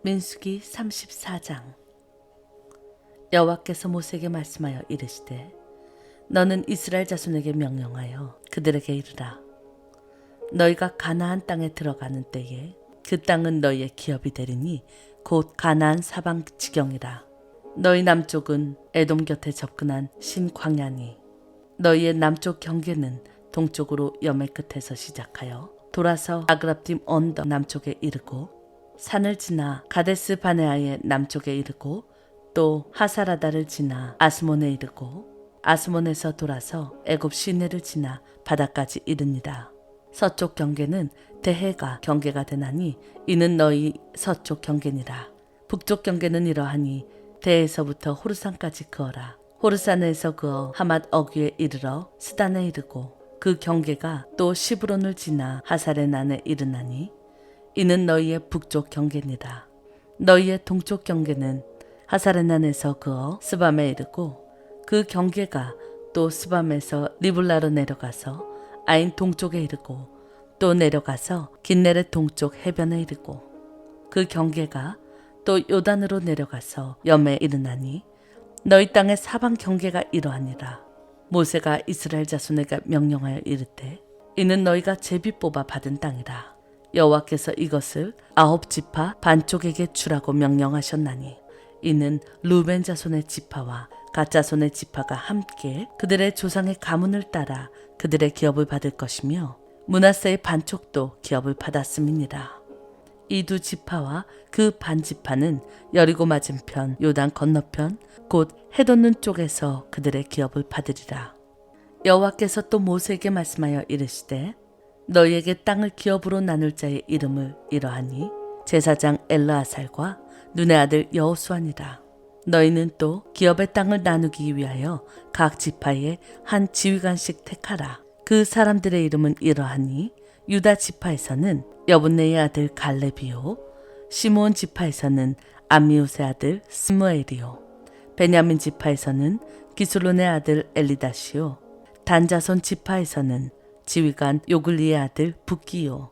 민수기 34장. 여호와께서 모세에게 말씀하여 이르시되 너는 이스라엘 자손에게 명령하여 그들에게 이르라. 너희가 가나안 땅에 들어가는 때에 그 땅은 너희의 기업이 되리니 곧 가나안 사방 지경이라. 너희 남쪽은 에돔 곁에 접근한 신광야니 너희의 남쪽 경계는 동쪽으로 여매 끝에서 시작하여 돌아서 아그랍딤 언덕 남쪽에 이르고 산을 지나 가데스 바네아의 남쪽에 이르고 또 하사라다를 지나 아스몬에 이르고 아스몬에서 돌아서 애굽 시내를 지나 바다까지 이르니라. 서쪽 경계는 대해가 경계가 되나니 이는 너희 서쪽 경계니라. 북쪽 경계는 이러하니 대에서부터 호르산까지 그어라. 호르산에서 그어 하맛 어귀에 이르러 스단에 이르고 그 경계가 또 시브론을 지나 하사레난에 이르나니 이는 너희의 북쪽 경계니라. 너희의 동쪽 경계는 하사레난에서 그어 스밤에 이르고 그 경계가 또 스밤에서 리블라로 내려가서 아인 동쪽에 이르고 또 내려가서 긴네렛 동쪽 해변에 이르고 그 경계가 또 요단으로 내려가서 염에 이르나니 너희 땅의 사방 경계가 이러하니라. 모세가 이스라엘 자손에게 명령하여 이르되 이는 너희가 제비 뽑아 받은 땅이라. 여호와께서 이것을 9지파 반쪽에게 주라고 명령하셨나니 이는 루벤 자손의 지파와 갓 자손의 지파가 함께 그들의 조상의 가문을 따라 그들의 기업을 받을 것이며 므낫세의 반쪽도 기업을 받았음이니라. 이 두 지파와 그 반지파는 여리고 맞은편 요단 건너편 곧 해돋는 쪽에서 그들의 기업을 받으리라. 여호와께서 또 모세에게 말씀하여 이르시되 너희에게 땅을 기업으로 나눌 자의 이름을 이러하니 제사장 엘르아살과 눈의 아들 여호수아니라. 너희는 또 기업의 땅을 나누기 위하여 각 지파에 한 지휘관씩 택하라. 그 사람들의 이름은 이러하니 유다 지파에서는 여분네의 아들 갈렙이요 시므온 지파에서는 암미우스의 아들 스무엘이요 베냐민 지파에서는 기술론의 아들 엘리다시요 단 자손 지파에서는 지휘관 요글리의 아들 붓기요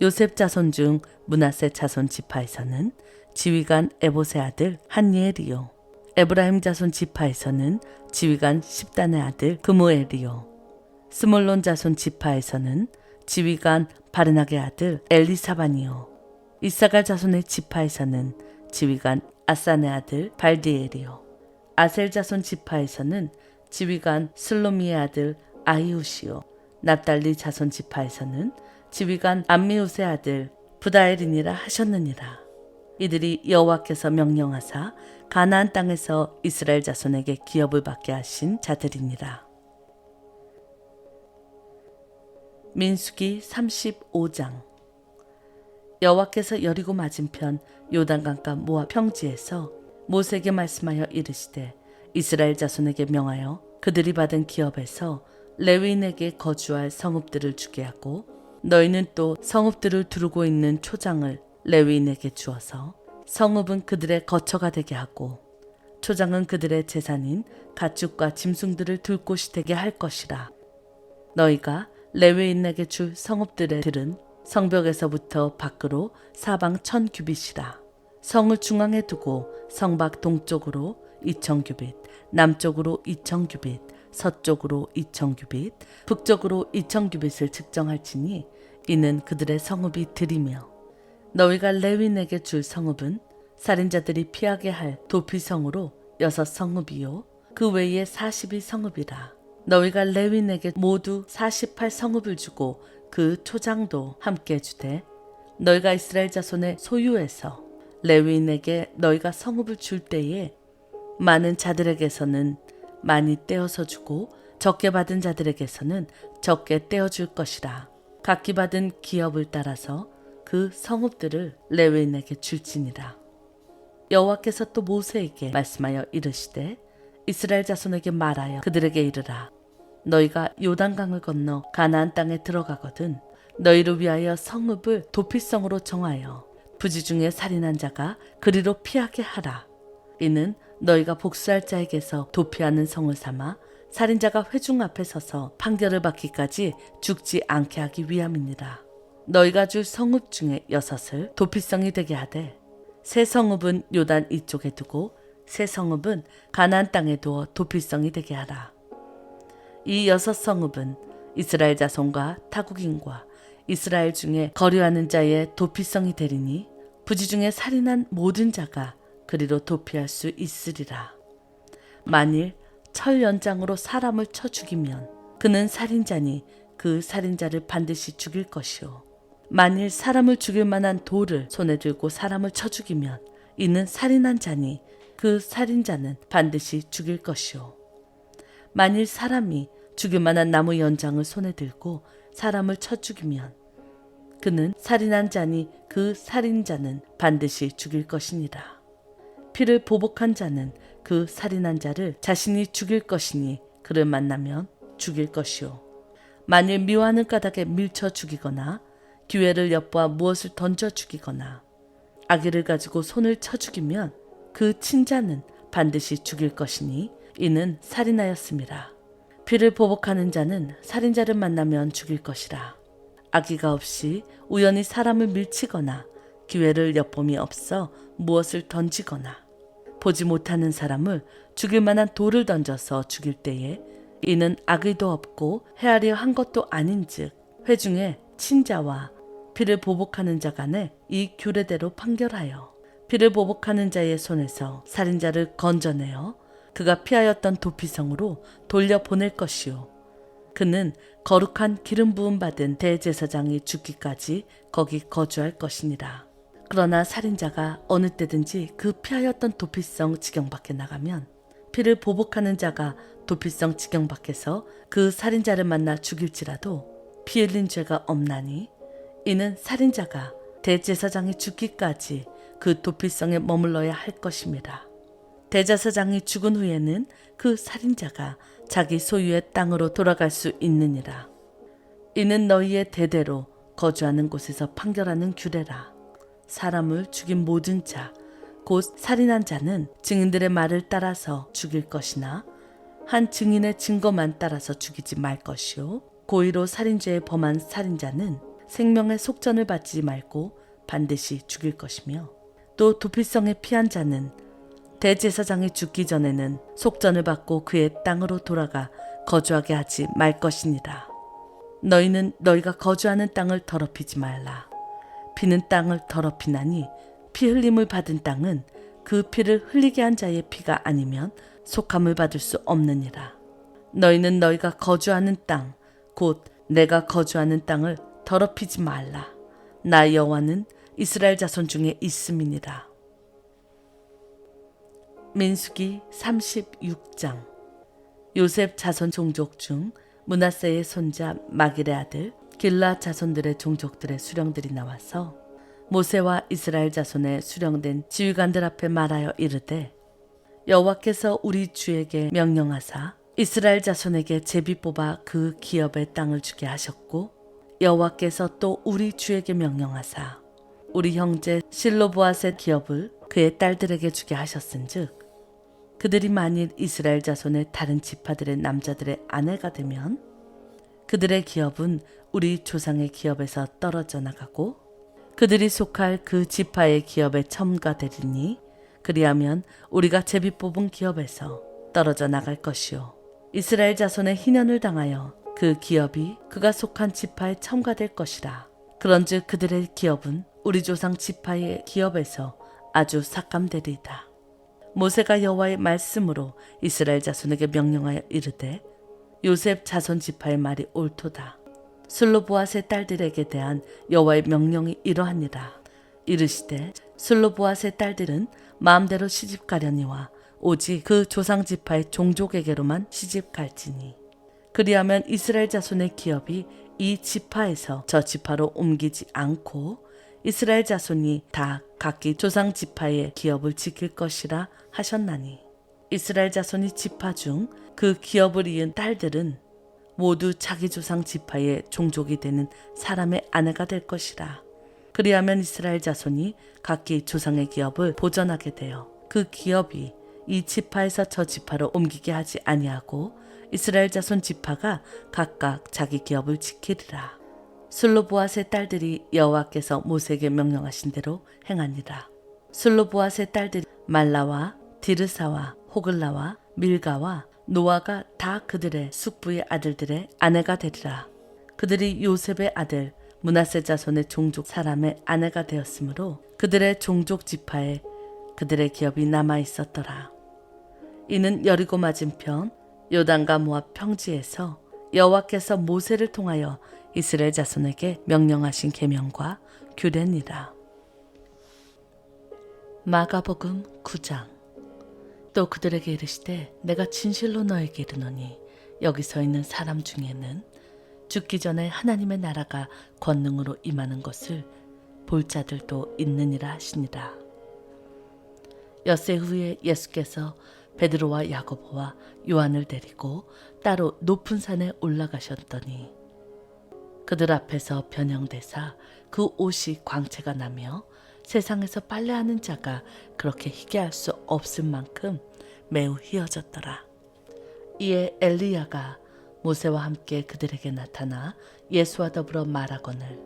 요셉 자손 중 므낫세 자손 지파에서는 지휘관 에봇의 아들 한니엘이요 에브라임 자손 지파에서는 지휘관 십단의 아들 그무엘이요 스몰론 자손 지파에서는 지휘관 바르낙의 아들 엘리사반이요 이사갈 자손의 지파에서는 지휘관 아산의 아들 발디엘이요 아셀 자손 지파에서는 지휘관 슬로미의 아들 아히우시요 납달리 자손 지파에서는 지휘관 암미우스의 아들 부다엘이니라 하셨느니라. 이들이 여호와께서 명령하사 가나안 땅에서 이스라엘 자손에게 기업을 받게 하신 자들이니라. 민수기 35장. 여호와께서 여리고 맞은편 요단강가 모압 평지에서 모세에게 말씀하여 이르시되 이스라엘 자손에게 명하여 그들이 받은 기업에서 레위인에게 거주할 성읍들을 주게 하고 너희는 또 성읍들을 두르고 있는 초장을 레위인에게 주어서 성읍은 그들의 거처가 되게 하고 초장은 그들의 재산인 가축과 짐승들을 둘 곳이 되게 할 것이라. 너희가 레위인에게 줄 성읍들의 들은 성벽에서부터 밖으로 사방 1000규빗이라. 성을 중앙에 두고 성밖 동쪽으로 2000규빗, 남쪽으로 2000규빗, 서쪽으로 2000규빗, 북쪽으로 2000규빗을 측정할지니 이는 그들의 성읍이 들이며 너희가 레위인에게 줄 성읍은 살인자들이 피하게 할 도피성으로 6성읍이요 그 외에 42성읍이라. 너희가 레위인에게 모두 48성읍을 주고 그 초장도 함께 주되 너희가 이스라엘 자손의 소유에서 레위인에게 너희가 성읍을 줄 때에 많은 자들에게서는 많이 떼어서 주고 적게 받은 자들에게서는 적게 떼어줄 것이라. 각기 받은 기업을 따라서 그 성읍들을 레위인에게 줄지니라. 여호와께서 또 모세에게 말씀하여 이르시되 이스라엘 자손에게 말하여 그들에게 이르라. 너희가 요단강을 건너 가나안 땅에 들어가거든 너희를 위하여 성읍을 도피성으로 정하여 부지 중에 살인한 자가 그리로 피하게 하라. 이는 너희가 복수할 자에게서 도피하는 성을 삼아 살인자가 회중 앞에 서서 판결을 받기까지 죽지 않게 하기 위함이니라. 너희가 줄 성읍 중에 6을 도피성이 되게 하되 세 성읍은 요단 이쪽에 두고 세 성읍은 가나안 땅에 두어 도피성이 되게 하라. 이 6성읍은 이스라엘 자손과 타국인과 이스라엘 중에 거류하는 자의 도피성이 되리니 부지 중에 살인한 모든 자가 그리로 도피할 수 있으리라. 만일 철 연장으로 사람을 쳐 죽이면 그는 살인자니 그 살인자를 반드시 죽일 것이요. 만일 사람을 죽일 만한 돌을 손에 들고 사람을 쳐 죽이면 이는 살인한 자니 그 살인자는 반드시 죽일 것이요. 만일 사람이 죽일 만한 나무 연장을 손에 들고 사람을 쳐 죽이면 그는 살인한 자니 그 살인자는 반드시 죽일 것이니라. 피를 보복한 자는 그 살인한 자를 자신이 죽일 것이니 그를 만나면 죽일 것이요. 만일 미워하는 까닭에 밀쳐 죽이거나 기회를 엿보아 무엇을 던져 죽이거나 아기를 가지고 손을 쳐 죽이면 그 친자는 반드시 죽일 것이니 이는 살인하였음이라. 피를 보복하는 자는 살인자를 만나면 죽일 것이라. 아기가 없이 우연히 사람을 밀치거나 기회를 엿봄이 없어 무엇을 던지거나 보지 못하는 사람을 죽일 만한 돌을 던져서 죽일 때에 이는 악의도 없고 헤아려 한 것도 아닌즉 회중에 친자와 피를 보복하는 자 간에 이 규례대로 판결하여 피를 보복하는 자의 손에서 살인자를 건져내어 그가 피하였던 도피성으로 돌려보낼 것이요. 그는 거룩한 기름 부음 받은 대제사장이 죽기까지 거기 거주할 것이니라. 그러나 살인자가 어느 때든지 그 피하였던 도피성 지경 밖에 나가면 피를 보복하는 자가 도피성 지경 밖에서 그 살인자를 만나 죽일지라도 피 흘린 죄가 없나니 이는 살인자가 대제사장이 죽기까지 그 도피성에 머물러야 할 것입니다. 대제사장이 죽은 후에는 그 살인자가 자기 소유의 땅으로 돌아갈 수 있느니라. 이는 너희의 대대로 거주하는 곳에서 판결하는 규례라. 사람을 죽인 모든 자, 곧 살인한 자는 증인들의 말을 따라서 죽일 것이나 한 증인의 증거만 따라서 죽이지 말 것이요. 고의로 살인죄에 범한 살인자는 생명의 속전을 받지 말고 반드시 죽일 것이며 또 도피성에 피한 자는 대제사장이 죽기 전에는 속전을 받고 그의 땅으로 돌아가 거주하게 하지 말 것이니라. 너희는 너희가 거주하는 땅을 더럽히지 말라. 피는 땅을 더럽히나니 피 흘림을 받은 땅은 그 피를 흘리게 한 자의 피가 아니면 속함을 받을 수 없느니라. 너희는 너희가 거주하는 땅, 곧 내가 거주하는 땅을 더럽히지 말라. 나 여호와는 이스라엘 자손 중에 있음이니라. 민수기 36장. 요셉 자손 종족 중 므낫세의 손자 마길의 아들 길라 자손들의 종족들의 수령들이 나와서 모세와 이스라엘 자손의 수령된 지휘관들 앞에 말하여 이르되 여호와께서 우리 주에게 명령하사 이스라엘 자손에게 제비 뽑아 그 기업의 땅을 주게 하셨고 여호와께서 또 우리 주에게 명령하사 우리 형제 실로보앗의 기업을 그의 딸들에게 주게 하셨은즉 그들이 만일 이스라엘 자손의 다른 지파들의 남자들의 아내가 되면 그들의 기업은 우리 조상의 기업에서 떨어져 나가고 그들이 속할 그 지파의 기업에 첨가되리니 그리하면 우리가 제비 뽑은 기업에서 떨어져 나갈 것이요 이스라엘 자손의 희년을 당하여 그 기업이 그가 속한 지파에 첨가될 것이라. 그런즉 그들의 기업은 우리 조상 지파의 기업에서 아주 삭감되리이다. 모세가 여호와의 말씀으로 이스라엘 자손에게 명령하여 이르되 요셉 자손 지파의 말이 옳도다. 슬로보앗의 딸들에게 대한 여호와의 명령이 이러하니라. 이르시되 슬로보앗의 딸들은 마음대로 시집 가려니와 오직 그 조상 지파의 종족에게로만 시집 갈지니 그리하면 이스라엘 자손의 기업이 이 지파에서 저 지파로 옮기지 않고 이스라엘 자손이 다 각기 조상 지파의 기업을 지킬 것이라 하셨나니 이스라엘 자손이 지파 중 그 기업을 이은 딸들은 모두 자기 조상 지파의 종족이 되는 사람의 아내가 될 것이라. 그리하면 이스라엘 자손이 각기 조상의 기업을 보전하게 되어 그 기업이 이 지파에서 저 지파로 옮기게 하지 아니하고 이스라엘 자손 지파가 각각 자기 기업을 지키리라. 슬로보앗의 딸들이 여호와께서 모세에게 명령하신 대로 행하니라. 슬로보앗의 딸들이 말라와 디르사와 호글라와 밀가와 노아가 다 그들의 숙부의 아들들의 아내가 되리라. 그들이 요셉의 아들 므낫세 자손의 종족 사람의 아내가 되었으므로 그들의 종족 지파에 그들의 기업이 남아 있었더라. 이는 여리고 맞은편 요단과 모압 평지에서 여호와께서 모세를 통하여 이스라엘 자손에게 명령하신 계명과 규례니라. 마가복음 9장. 또 그들에게 이르시되 내가 진실로 너에게 이르노니 여기 서 있는 사람 중에는 죽기 전에 하나님의 나라가 권능으로 임하는 것을 볼 자들도 있느니라 하시니라. 엿새 후에 예수께서 베드로와 야고보와 요한을 데리고 따로 높은 산에 올라가셨더니 그들 앞에서 변형되사 그 옷이 광채가 나며 세상에서 빨래하는 자가 그렇게 희게 할 수 없을 만큼 매우 희어졌더라. 이에 엘리야가 모세와 함께 그들에게 나타나 예수와 더불어 말하거늘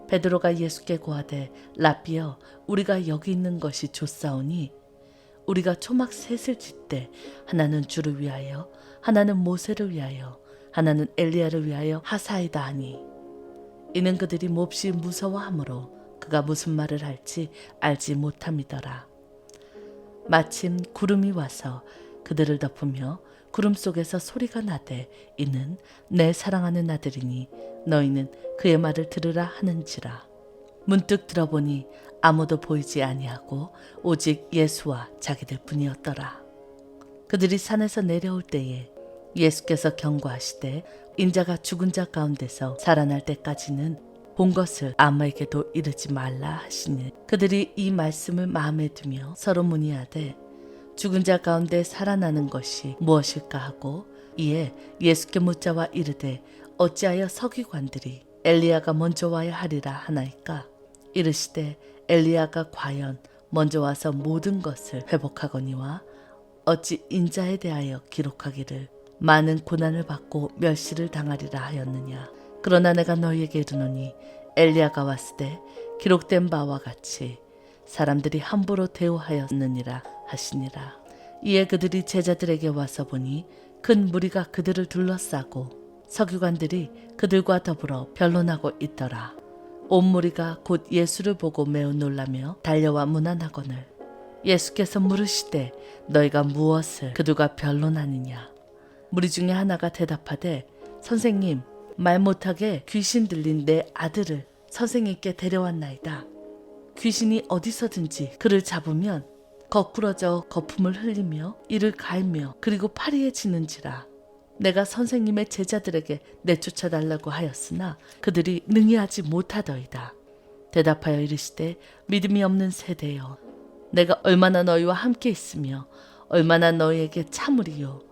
베드로가 예수께 고하되 라삐여 우리가 여기 있는 것이 좋사오니 우리가 초막 셋을 짓되 하나는 주를 위하여 하나는 모세를 위하여 하나는 엘리야를 위하여 하사이다 하니 이는 그들이 몹시 무서워하므로 그가 무슨 말을 할지 알지 못함이더라. 마침 구름이 와서 그들을 덮으며 구름 속에서 소리가 나되 이는 내 사랑하는 아들이니 너희는 그의 말을 들으라 하는지라. 문득 들어보니 아무도 보이지 아니하고 오직 예수와 자기들 뿐이었더라. 그들이 산에서 내려올 때에 예수께서 경고하시되 인자가 죽은 자 가운데서 살아날 때까지는 본 것을 아무에게도 이르지 말라 하시니 그들이 이 말씀을 마음에 두며 서로 문의하되 죽은 자 가운데 살아나는 것이 무엇일까 하고 이에 예수께 묻자와 이르되 어찌하여 서기관들이 엘리야가 먼저 와야 하리라 하나이까. 이르시되 엘리야가 과연 먼저 와서 모든 것을 회복하거니와 어찌 인자에 대하여 기록하기를 많은 고난을 받고 멸시를 당하리라 하였느냐. 그러나 내가 너희에게 이르노니 엘리야가 왔을 때 기록된 바와 같이 사람들이 함부로 대우하였느니라 하시니라. 이에 그들이 제자들에게 와서 보니 큰 무리가 그들을 둘러싸고 서기관들이 그들과 더불어 변론하고 있더라. 온 무리가 곧 예수를 보고 매우 놀라며 달려와 문안하거늘 예수께서 물으시되 너희가 무엇을 그들과 변론하느냐. 무리 중에 하나가 대답하되 선생님 말 못하게 귀신 들린 내 아들을 선생님께 데려왔나이다. 귀신이 어디서든지 그를 잡으면 거꾸러져 거품을 흘리며 이를 갈며 그리고 파리에 지는지라. 내가 선생님의 제자들에게 내쫓아달라고 하였으나 그들이 능히 하지 못하더이다. 대답하여 이르시되 믿음이 없는 세대여 내가 얼마나 너희와 함께 있으며 얼마나 너희에게 참으리요.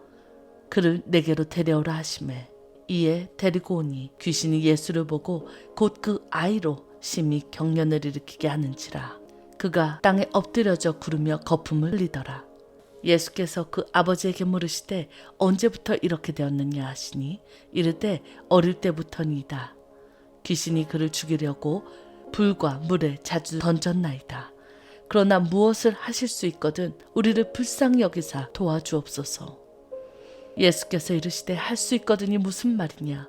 그를 내게로 데려오라 하시매 이에 데리고 오니 귀신이 예수를 보고 곧 그 아이로 심히 경련을 일으키게 하는지라. 그가 땅에 엎드려져 구르며 거품을 흘리더라. 예수께서 그 아버지에게 물으시되 언제부터 이렇게 되었느냐 하시니 이르되 어릴 때부터니이다. 귀신이 그를 죽이려고 불과 물에 자주 던졌나이다. 그러나 무엇을 하실 수 있거든 우리를 불쌍히 여기사 도와주옵소서. 예수께서 이르시되 할 수 있거든이 무슨 말이냐.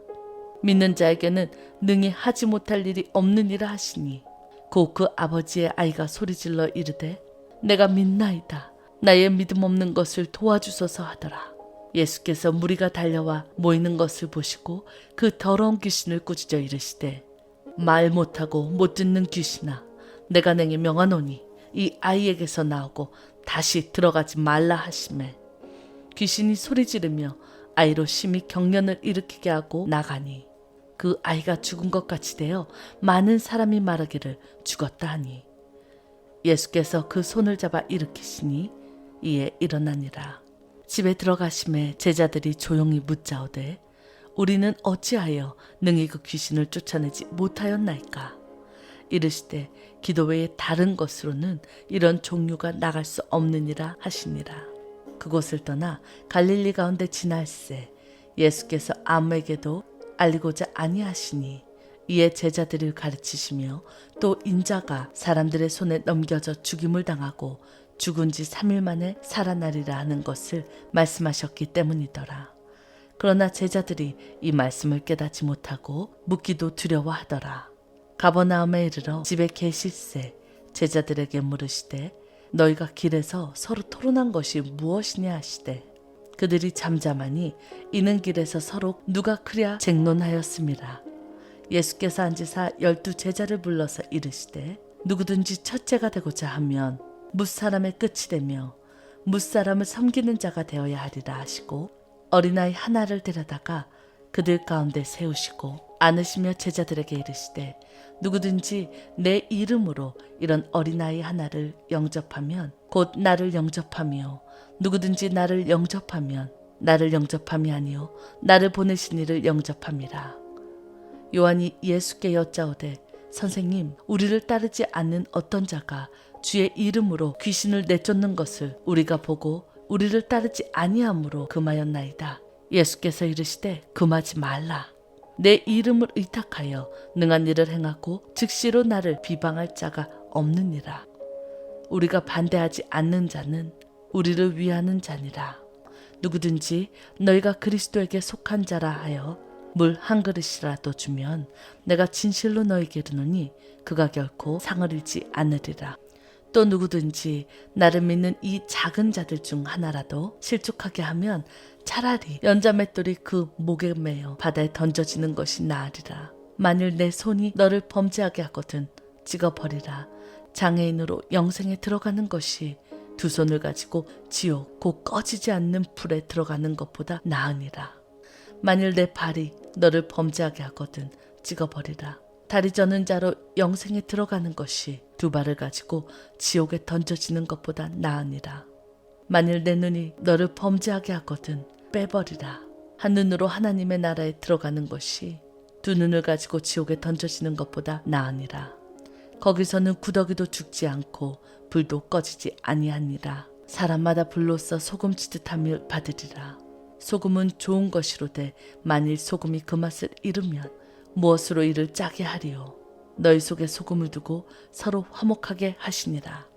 믿는 자에게는 능히 하지 못할 일이 없느니라 하시니 곧 그 아버지의 아이가 소리질러 이르되 내가 믿나이다. 나의 믿음 없는 것을 도와주소서 하더라. 예수께서 무리가 달려와 모이는 것을 보시고 그 더러운 귀신을 꾸짖어 이르시되 말 못하고 못 듣는 귀신아 내가 내게 명하노니 이 아이에게서 나오고 다시 들어가지 말라 하시매 귀신이 소리 지르며 아이로 심히 경련을 일으키게 하고 나가니 그 아이가 죽은 것 같이 되어 많은 사람이 말하기를 죽었다 하니 예수께서 그 손을 잡아 일으키시니 이에 일어나니라. 집에 들어가심에 제자들이 조용히 묻자오되 우리는 어찌하여 능히 그 귀신을 쫓아내지 못하였나이까. 이르시되 기도 외에 다른 것으로는 이런 종류가 나갈 수 없느니라 하시니라. 그곳을 떠나 갈릴리 가운데 지날새 예수께서 아무에게도 알리고자 아니하시니 이에 제자들을 가르치시며 또 인자가 사람들의 손에 넘겨져 죽임을 당하고 죽은 지 3일 만에 살아나리라 하는 것을 말씀하셨기 때문이더라. 그러나 제자들이 이 말씀을 깨닫지 못하고 묻기도 두려워하더라. 가버나움에 이르러 집에 계실새 제자들에게 물으시되 너희가 길에서 서로 토론한 것이 무엇이냐 하시되 그들이 잠잠하니 이는 길에서 서로 누가 크랴 쟁론하였음이라. 예수께서 앉으사 12 제자를 불러서 이르시되 누구든지 첫째가 되고자 하면 뭇사람의 끝이 되며 뭇사람을 섬기는 자가 되어야 하리라 하시고 어린아이 하나를 데려다가 그들 가운데 세우시고 안으시며 제자들에게 이르시되 누구든지 내 이름으로 이런 어린아이 하나를 영접하면 곧 나를 영접하며 누구든지 나를 영접하면 나를 영접함이 아니요 나를 보내신 이를 영접함이라. 요한이 예수께 여짜오되 선생님 우리를 따르지 않는 어떤 자가 주의 이름으로 귀신을 내쫓는 것을 우리가 보고 우리를 따르지 아니하므로 금하였나이다. 예수께서 이르시되 금하지 말라. 내 이름을 의탁하여 능한 일을 행하고 즉시로 나를 비방할 자가 없느니라. 우리가 반대하지 않는 자는 우리를 위하는 자니라. 누구든지 너희가 그리스도에게 속한 자라 하여 물 한 그릇이라도 주면 내가 진실로 너희에게 이르노니 그가 결코 상을 잃지 않으리라. 또 누구든지 나를 믿는 이 작은 자들 중 하나라도 실족하게 하면 차라리 연자맷돌이 그 목에 매어 바다에 던져지는 것이 나으리라. 만일 내 손이 너를 범죄하게 하거든 찍어버리라. 장애인으로 영생에 들어가는 것이 두 손을 가지고 지옥 곧 꺼지지 않는 불에 들어가는 것보다 나으니라. 만일 내 발이 너를 범죄하게 하거든 찍어버리라. 다리 저는 자로 영생에 들어가는 것이 두 발을 가지고 지옥에 던져지는 것보다 나으니라. 만일 내 눈이 너를 범죄하게 하거든 빼버리라. 한 눈으로 하나님의 나라에 들어가는 것이 두 눈을 가지고 지옥에 던져지는 것보다 나으니라. 거기서는 구더기도 죽지 않고 불도 꺼지지 아니하니라. 사람마다 불로써 소금 치듯함을 받으리라. 소금은 좋은 것이로되 만일 소금이 그 맛을 잃으면 무엇으로 이를 짜게 하리요. 너희 속에 소금을 두고 서로 화목하게 하시니라.